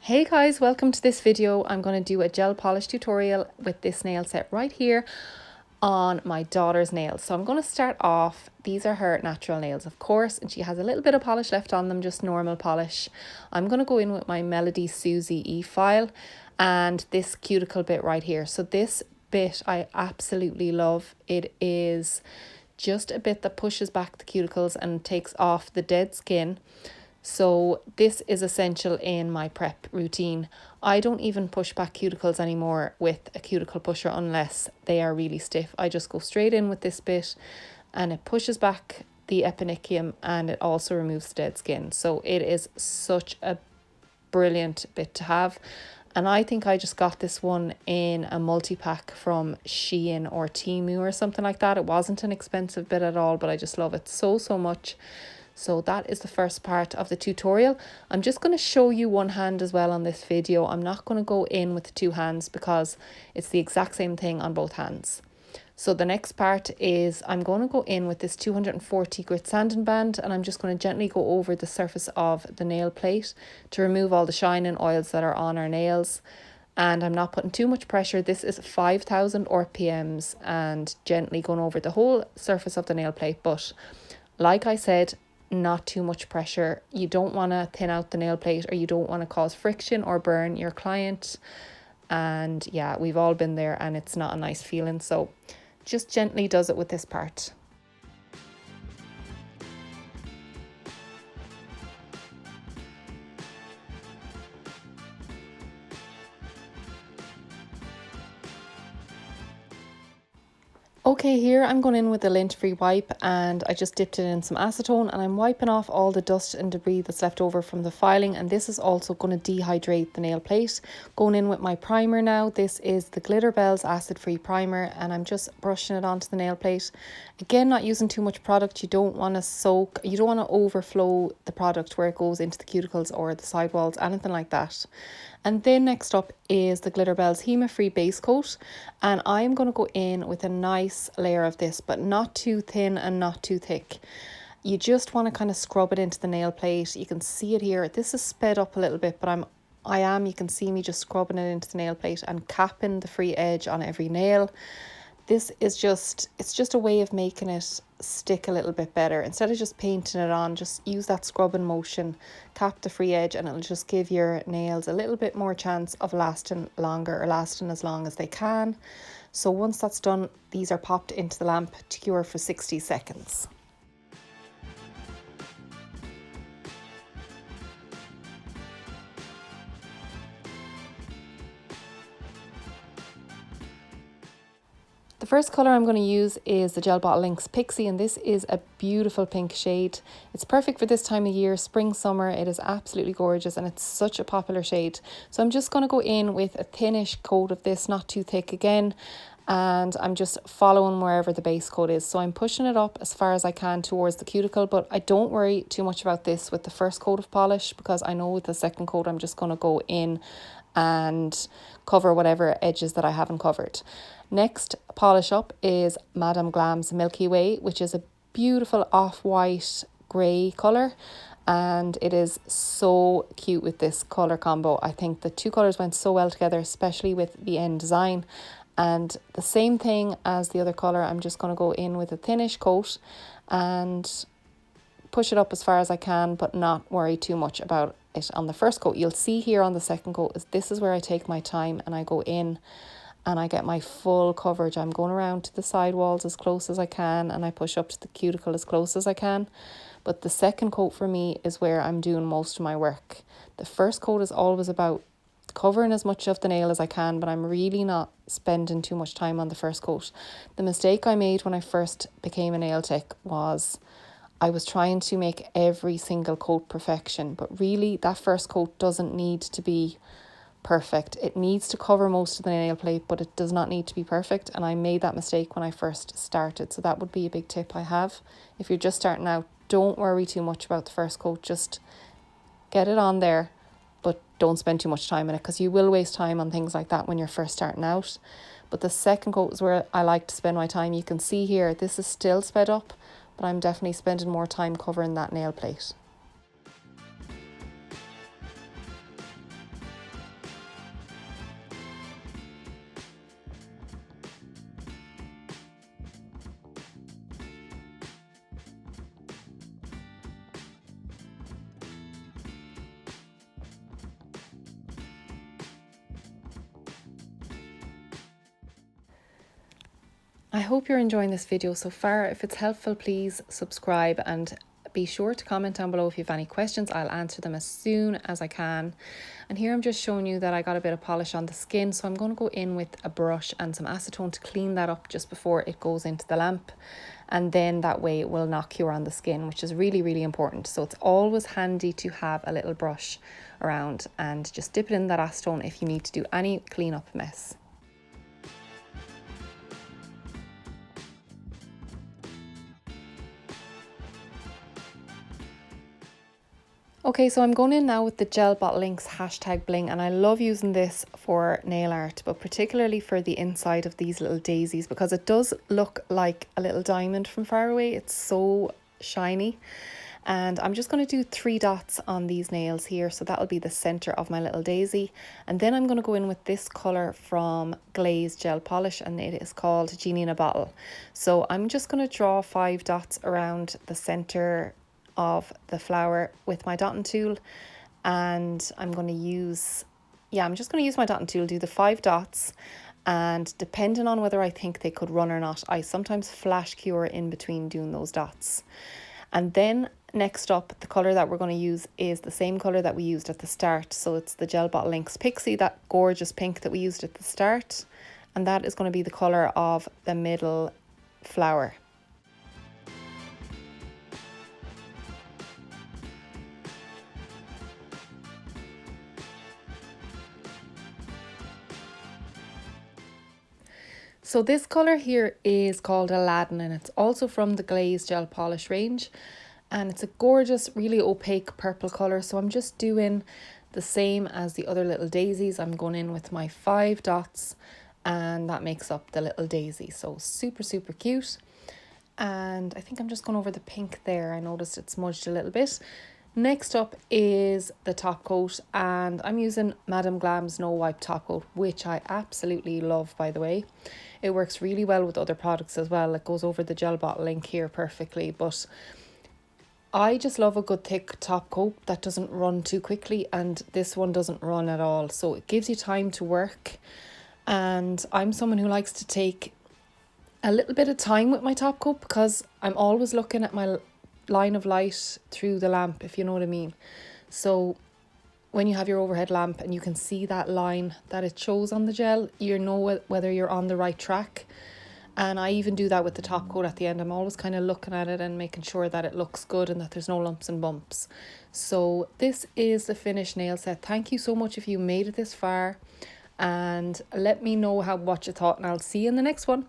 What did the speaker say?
Hey guys, welcome to this video. I'm going to do a gel polish tutorial with this nail set right here on my daughter's nails. So I'm going to start off, these are her natural nails of course, and she has a little bit of polish left on them, just normal polish. I'm going to go in with my Melody Susie e-file and this cuticle bit right here. So this bit I absolutely love. It is just a bit that pushes back the cuticles and takes off the dead skin. So this is essential in my prep routine. I don't even push back cuticles anymore with a cuticle pusher unless they are really stiff. I just go straight in with this bit and it pushes back the eponychium and it also removes the dead skin. So it is such a brilliant bit to have. And I think I just got this one in a multi-pack from Shein or Temu or something like that. It wasn't an expensive bit at all, but I just love it so much. So that is the first part of the tutorial. I'm just going to show you one hand as well on this video. I'm not going to go in with two hands because it's the exact same thing on both hands. So the next part is I'm going to go in with this 240 grit sanding band and I'm just going to gently go over the surface of the nail plate to remove all the shine and oils that are on our nails. And I'm not putting too much pressure. This is 5,000 RPMs and gently going over the whole surface of the nail plate. But like I said, not too much pressure. You don't want to thin out the nail plate or you don't want to cause friction or burn your client. And yeah, we've all been there and it's not a nice feeling. So just gently does it with this part. Okay, here I'm going in with a lint-free wipe and I just dipped it in some acetone and I'm wiping off all the dust and debris that's left over from the filing, and this is also going to dehydrate the nail plate. Going in with my primer now. This is the Glitter Bells acid-free primer and I'm just brushing it onto the nail plate. Again, not using too much product. You don't want to soak, you don't want to overflow the product where it goes into the cuticles or the sidewalls, anything like that. And then next up is the Glitter Bells Hema-free base coat. And I'm going to go in with a nice layer of this, but not too thin and not too thick. You just want to kind of scrub it into the nail plate. You can see it here. This is sped up a little bit, but you can see me just scrubbing it into the nail plate and capping the free edge on every nail. This is it's just a way of making it stick a little bit better. Instead of just painting it on, just use that scrubbing motion, cap the free edge, and it'll just give your nails a little bit more chance of lasting longer or lasting as long as they can. So once that's done, these are popped into the lamp to cure for 60 seconds. The first colour I'm going to use is the Gel Bottle Inks Pixie, and this is a beautiful pink shade. It's perfect for this time of year, spring, summer. It is absolutely gorgeous and it's such a popular shade. So I'm just going to go in with a thinnish coat of this, not too thick again, and I'm just following wherever the base coat is. So I'm pushing it up as far as I can towards the cuticle, but I don't worry too much about this with the first coat of polish because I know with the second coat I'm just going to go in and cover whatever edges that I haven't covered. Next polish up is Madame Glam's Milky Way, which is a beautiful off-white grey colour, and it is so cute with this colour combo. I think the two colours went so well together, especially with the end design. And the same thing as the other colour, I'm just going to go in with a thinnish coat and push it up as far as I can, but not worry too much about it on the first coat. You'll see here on the second coat, this is where I take my time and I go in and I get my full coverage. I'm going around to the side walls as close as I can and I push up to the cuticle as close as I can. But the second coat for me is where I'm doing most of my work. The first coat is always about covering as much of the nail as I can, but I'm really not spending too much time on the first coat. The mistake I made when I first became a nail tech was I was trying to make every single coat perfection, but really that first coat doesn't need to be perfect. It needs to cover most of the nail plate, but it does not need to be perfect, and I made that mistake when I first started. So that would be a big tip I have. If you're just starting out, don't worry too much about the first coat. Just get it on there, but don't spend too much time in it because you will waste time on things like that when you're first starting out. But the second coat is where I like to spend my time. You can see here, this is still sped up, but I'm definitely spending more time covering that nail plate. I hope you're enjoying this video so far. If it's helpful, please subscribe and be sure to comment down below if you have any questions. I'll answer them as soon as I can. And here I'm just showing you that I got a bit of polish on the skin, so I'm going to go in with a brush and some acetone to clean that up just before it goes into the lamp, and then that way it will not cure on the skin, which is really, really important. So it's always handy to have a little brush around and just dip it in that acetone if you need to do any cleanup mess. Okay, so I'm going in now with the Gel Bottle Inks hashtag bling, and I love using this for nail art, but particularly for the inside of these little daisies, because it does look like a little diamond from far away. It's so shiny. And I'm just going to do 3 dots on these nails here, so that'll be the center of my little daisy. And then I'm going to go in with this color from Glaze Gel Polish, and it is called Genie in a Bottle. So I'm just going to draw 5 dots around the center of the flower with my dotting tool, and I'm just going to use my dotting tool, do the 5 dots, and depending on whether I think they could run or not, I sometimes flash cure in between doing those dots. And then next up, the colour that we're going to use is the same colour that we used at the start. So it's the Gel Bottle Inks Pixie, that gorgeous pink that we used at the start, and that is going to be the colour of the middle flower. So this colour here is called Aladdin, and it's also from the Glaze Gel Polish range, and it's a gorgeous, really opaque purple colour. So I'm just doing the same as the other little daisies. I'm going in with my 5 dots, and that makes up the little daisy. So super, super cute. And I think I'm just going over the pink there. I noticed it smudged a little bit. Next up is the top coat, and I'm using Madame Glam's No Wipe top coat, which I absolutely love, by the way. It works really well with other products as well. It goes over the Gel Bottle Ink here perfectly, but I just love a good thick top coat that doesn't run too quickly, and this one doesn't run at all, so it gives you time to work. And I'm someone who likes to take a little bit of time with my top coat, because I'm always looking at my line of light through the lamp, if you know what I mean. So when you have your overhead lamp and you can see that line that it shows on the gel, you know whether you're on the right track. And I even do that with the top coat at the end. I'm always kind of looking at it and making sure that it looks good and that there's no lumps and bumps. So this is the finished nail set. Thank you so much if you made it this far, and let me know what you thought, and I'll see you in the next one.